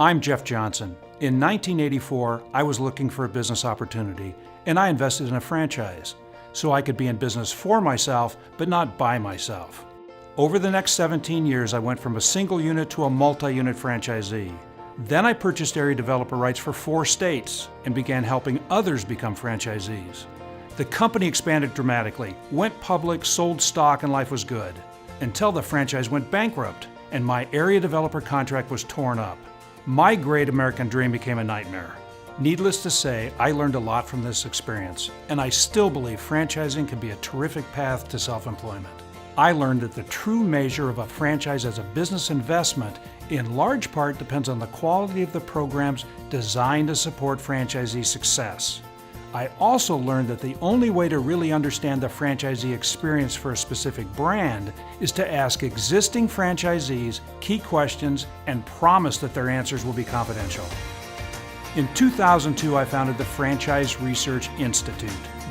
I'm Jeff Johnson. In 1984, I was looking for a business opportunity, and I invested in a franchise so I could be in business for myself, but not by myself. Over the next 17 years, I went from a single unit to a multi-unit franchisee. Then I purchased area developer rights for 4 states and began helping others become franchisees. The company expanded dramatically, went public, sold stock, and life was good, until the franchise went bankrupt and my area developer contract was torn up. My great American dream became a nightmare. Needless to say, I learned a lot from this experience, and I still believe franchising can be a terrific path to self-employment. I learned that the true measure of a franchise as a business investment in large part depends on the quality of the programs designed to support franchisee success. I also learned that the only way to really understand the franchisee experience for a specific brand is to ask existing franchisees key questions and promise that their answers will be confidential. In 2002, I founded the Franchise Research Institute,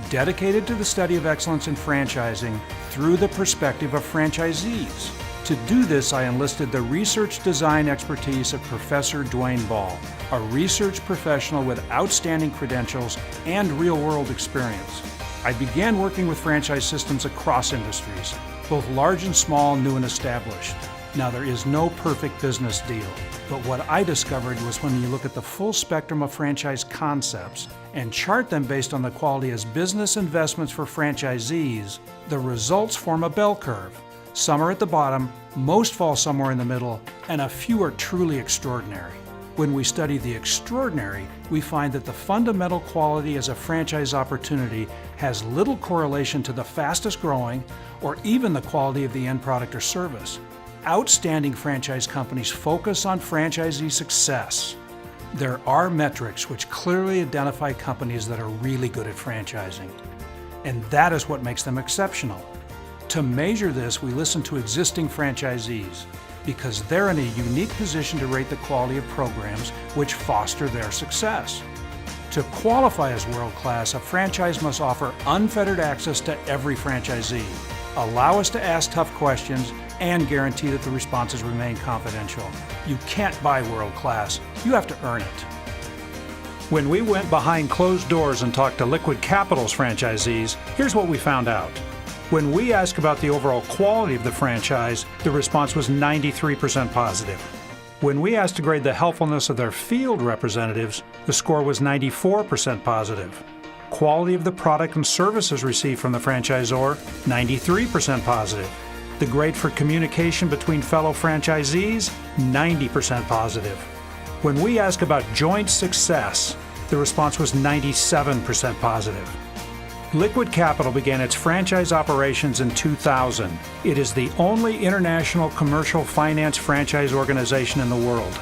dedicated to the study of excellence in franchising through the perspective of franchisees. To do this, I enlisted the research design expertise of Professor Dwayne Ball, a research professional with outstanding credentials and real-world experience. I began working with franchise systems across industries, both large and small, new and established. Now, there is no perfect business deal, but what I discovered was when you look at the full spectrum of franchise concepts and chart them based on the quality as business investments for franchisees, the results form a bell curve. Some are at the bottom, most fall somewhere in the middle, and a few are truly extraordinary. When we study the extraordinary, we find that the fundamental quality as a franchise opportunity has little correlation to the fastest growing or even the quality of the end product or service. Outstanding franchise companies focus on franchisee success. There are metrics which clearly identify companies that are really good at franchising, and that is what makes them exceptional. To measure this, we listen to existing franchisees because they're in a unique position to rate the quality of programs which foster their success. To qualify as world-class, a franchise must offer unfettered access to every franchisee, allow us to ask tough questions, and guarantee that the responses remain confidential. You can't buy world-class, you have to earn it. When we went behind closed doors and talked to Liquid Capital's franchisees, here's what we found out. When we asked about the overall quality of the franchise, the response was 93% positive. When we asked to grade the helpfulness of their field representatives, the score was 94% positive. Quality of the product and services received from the franchisor, 93% positive. The grade for communication between fellow franchisees, 90% positive. When we asked about joint success, the response was 97% positive. Liquid Capital began its franchise operations in 2000. It is the only international commercial finance franchise organization in the world.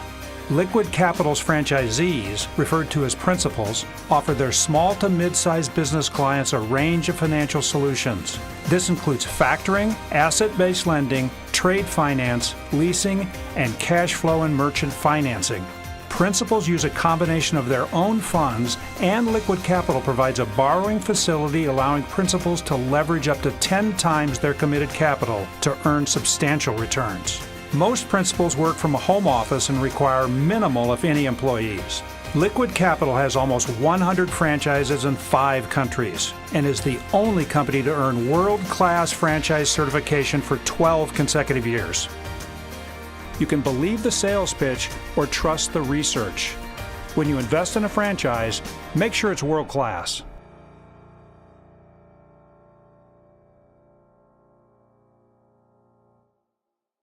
Liquid Capital's franchisees, referred to as principals, offer their small to mid-sized business clients a range of financial solutions. This includes factoring, asset-based lending, trade finance, leasing, and cash flow and merchant financing. Principals use a combination of their own funds, and Liquid Capital provides a borrowing facility allowing principals to leverage up to 10 times their committed capital to earn substantial returns. Most principals work from a home office and require minimal, if any, employees. Liquid Capital has almost 100 franchises in 5 countries and is the only company to earn world-class franchise certification for 12 consecutive years. You can believe the sales pitch or trust the research. When you invest in a franchise, make sure it's world-class.